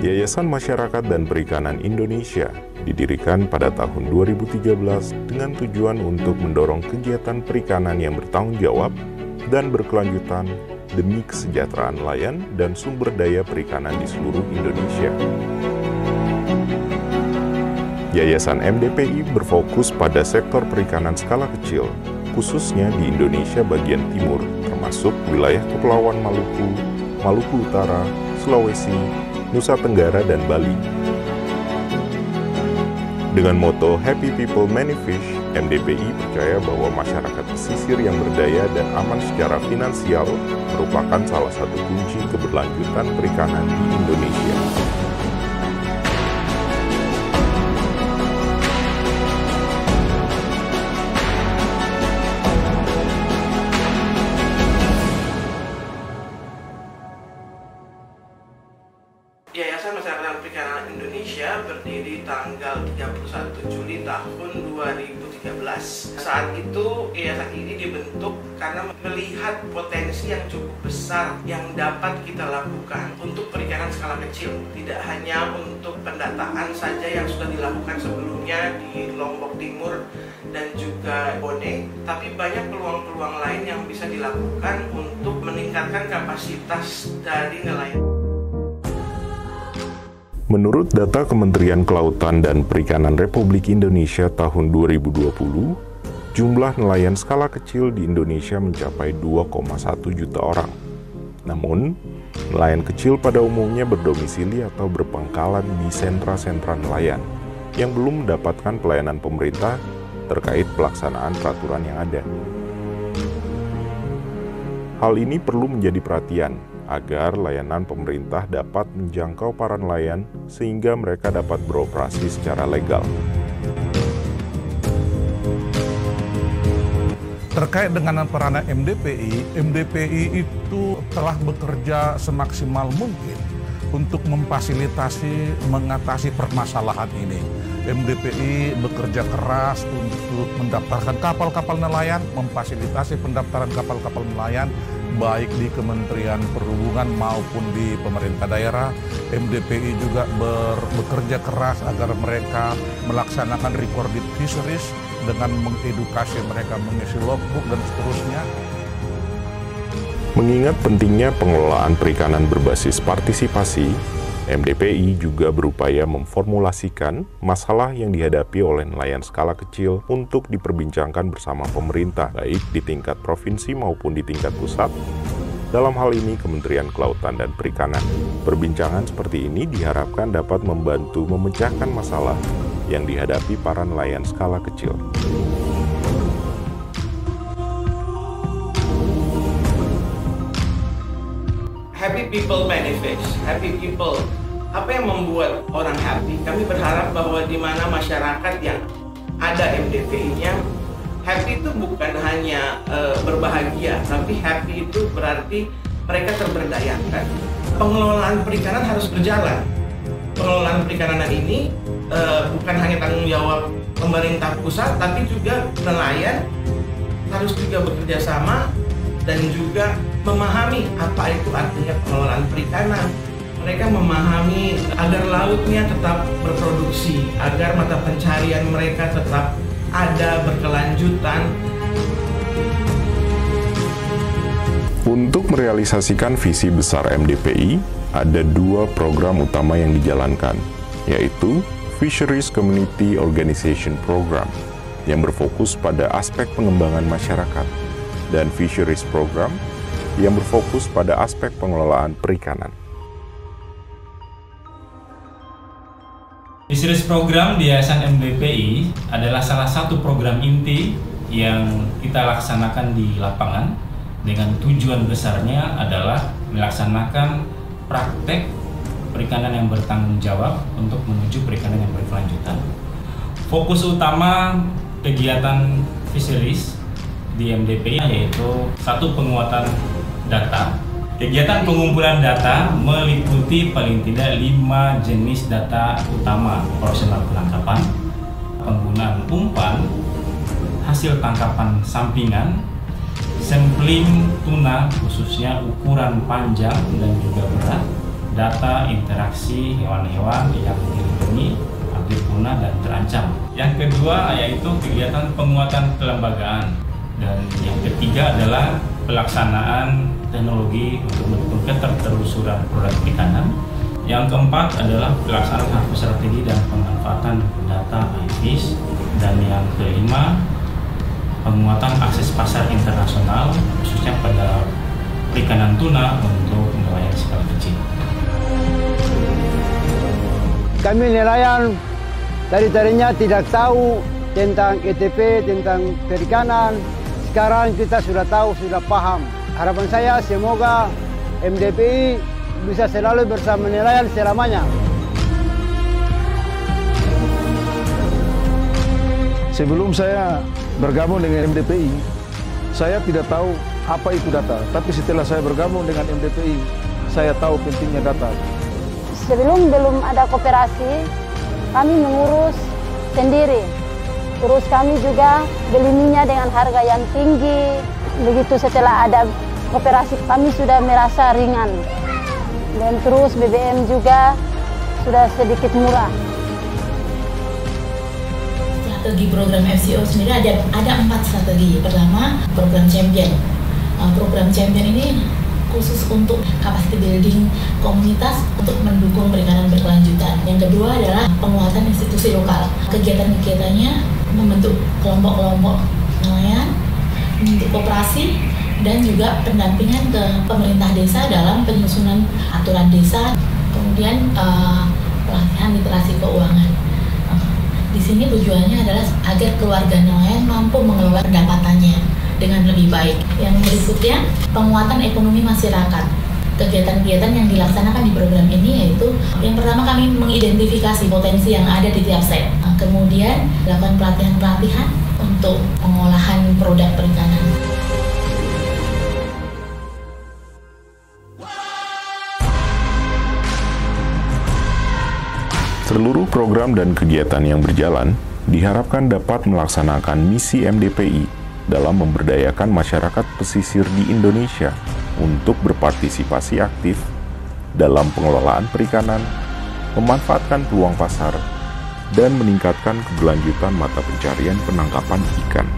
Yayasan Masyarakat dan Perikanan Indonesia didirikan pada tahun 2013 dengan tujuan untuk mendorong kegiatan perikanan yang bertanggung jawab dan berkelanjutan demi kesejahteraan nelayan dan sumber daya perikanan di seluruh Indonesia. Yayasan MDPI berfokus pada sektor perikanan skala kecil, khususnya di Indonesia bagian timur, termasuk wilayah Kepulauan Maluku, Maluku Utara, Sulawesi, Nusa Tenggara, dan Bali. Dengan moto Happy People Many Fish, MDPI percaya bahwa masyarakat pesisir yang berdaya dan aman secara finansial merupakan salah satu kunci keberlanjutan perikanan di Indonesia. Yayasan Masyarakat dan Perikanan Indonesia berdiri tanggal 31 Juli tahun 2013. Saat itu yayasan ini dibentuk karena melihat potensi yang cukup besar yang dapat kita lakukan untuk perikanan skala kecil. Tidak hanya untuk pendataan saja yang sudah dilakukan sebelumnya di Lombok Timur dan juga Bone, tapi banyak peluang-peluang lain yang bisa dilakukan untuk meningkatkan kapasitas dari nelayan. Menurut data Kementerian Kelautan dan Perikanan Republik Indonesia tahun 2020, jumlah nelayan skala kecil di Indonesia mencapai 2,1 juta orang. Namun, nelayan kecil pada umumnya berdomisili atau berpangkalan di sentra-sentra nelayan yang belum mendapatkan pelayanan pemerintah terkait pelaksanaan peraturan yang ada. Hal ini perlu menjadi perhatian agar layanan pemerintah dapat menjangkau para nelayan sehingga mereka dapat beroperasi secara legal. Terkait dengan peranan MDPI itu telah bekerja semaksimal mungkin untuk memfasilitasi mengatasi permasalahan ini. MDPI bekerja keras untuk mendaftarkan kapal-kapal nelayan, memfasilitasi pendaftaran kapal-kapal nelayan, baik di Kementerian Perhubungan maupun di pemerintah daerah. MDPI juga bekerja keras agar mereka melaksanakan recorded fisheries dengan mengedukasi mereka mengisi logbook dan seterusnya. Mengingat pentingnya pengelolaan perikanan berbasis partisipasi, MDPI juga berupaya memformulasikan masalah yang dihadapi oleh nelayan skala kecil untuk diperbincangkan bersama pemerintah, baik di tingkat provinsi maupun di tingkat pusat. Dalam hal ini, Kementerian Kelautan dan Perikanan. Perbincangan seperti ini diharapkan dapat membantu memecahkan masalah yang dihadapi para nelayan skala kecil. Happy people many fish, happy people. Apa yang membuat orang happy? Kami berharap bahwa di mana masyarakat yang ada MDPI-nya, happy itu bukan hanya berbahagia, tapi happy itu berarti mereka terberdayakan. Pengelolaan perikanan harus berjalan. Pengelolaan perikanan ini bukan hanya tanggung jawab pemerintah pusat, tapi juga nelayan harus juga bekerja sama dan juga memahami apa itu artinya pengelolaan perikanan. Mereka memahami agar lautnya tetap berproduksi, agar mata pencarian mereka tetap ada berkelanjutan. Untuk merealisasikan visi besar MDPI, ada dua program utama yang dijalankan, yaitu Fisheries Community Organization Program yang berfokus pada aspek pengembangan masyarakat, dan Fisheries Program yang berfokus pada aspek pengelolaan perikanan. Fisheries Program di Yayasan MDPI adalah salah satu program inti yang kita laksanakan di lapangan dengan tujuan besarnya adalah melaksanakan praktek perikanan yang bertanggung jawab untuk menuju perikanan yang berkelanjutan. Fokus utama kegiatan fisheries di MDPI yaitu satu, penguatan data. Kegiatan pengumpulan data meliputi paling tidak 5 jenis data utama: operasional penangkapan, penggunaan umpan, hasil tangkapan sampingan, sampling tuna khususnya ukuran panjang dan juga berat, data interaksi hewan-hewan yang dilindungi, hampir punah dan terancam. Yang kedua yaitu kegiatan penguatan kelembagaan. Dan yang ketiga adalah pelaksanaan teknologi untuk mendukung ketertelusuran produk perikanan. Yang keempat adalah pelaksanaan strategi dan pemanfaatan data IFIS. Dan yang kelima, penguatan akses pasar internasional, khususnya pada perikanan tuna untuk nelayan skala kecil. Kami nelayan dari tadinya tidak tahu tentang ETP, tentang perikanan. Sekarang kita sudah tahu, sudah paham. Harapan saya semoga MDPI bisa selalu bersama nelayan selamanya. Sebelum saya bergabung dengan MDPI, saya tidak tahu apa itu data. Tapi setelah saya bergabung dengan MDPI, saya tahu pentingnya data. Sebelum belum ada koperasi, kami mengurus sendiri. Terus kami juga beli minyak dengan harga yang tinggi. Begitu setelah ada koperasi, kami sudah merasa ringan. Dan terus BBM juga sudah sedikit murah. Strategi program FCO sendiri ada 4 strategi. Pertama, program champion. Program champion ini khusus untuk capacity building komunitas untuk mendukung perikanan berkelanjutan. Yang kedua adalah penguatan institusi lokal. Kegiatan-kegiatannya membentuk kelompok-kelompok nelayan, membentuk koperasi, dan juga pendampingan ke pemerintah desa dalam penyusunan aturan desa, kemudian pelatihan literasi keuangan. Di sini tujuannya adalah agar keluarga nelayan mampu mengelola pendapatannya dengan lebih baik. Yang berikutnya, penguatan ekonomi masyarakat. Kegiatan-kegiatan yang dilaksanakan di program ini yaitu yang pertama kami mengidentifikasi potensi yang ada di tiap set. Kemudian dilakukan pelatihan-pelatihan untuk pengolahan produk perikanan. Seluruh program dan kegiatan yang berjalan diharapkan dapat melaksanakan misi MDPI dalam memberdayakan masyarakat pesisir di Indonesia untuk berpartisipasi aktif dalam pengelolaan perikanan, memanfaatkan peluang pasar, dan meningkatkan keberlanjutan mata pencarian penangkapan ikan.